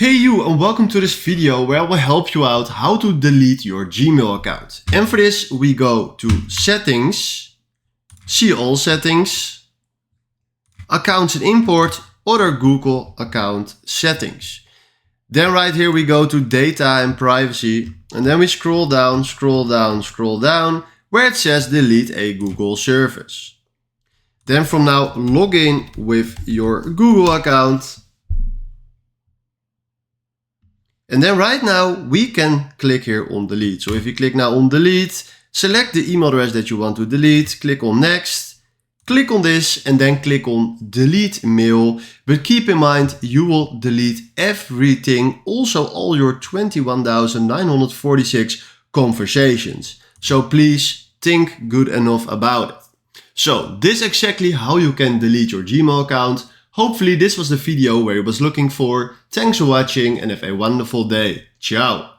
Hey you, and welcome to this video where I will help you out how to delete your Gmail account. And for this we go to Settings, See All Settings, Accounts and Import, Other Google Account Settings. Then right here we go to Data and Privacy, and then we scroll down where it says Delete a Google Service. Then from now log in with your Google account. And then right now we can click here on delete. So if you click now on delete, select the email address that you want to delete, click on next, click on this and then click on delete mail. But keep in mind, you will delete everything, also all your 21,946 conversations. So please think good enough about it. So this is exactly how you can delete your Gmail account. Hopefully this was the video where you was looking for. Thanks for watching and have a wonderful day. Ciao.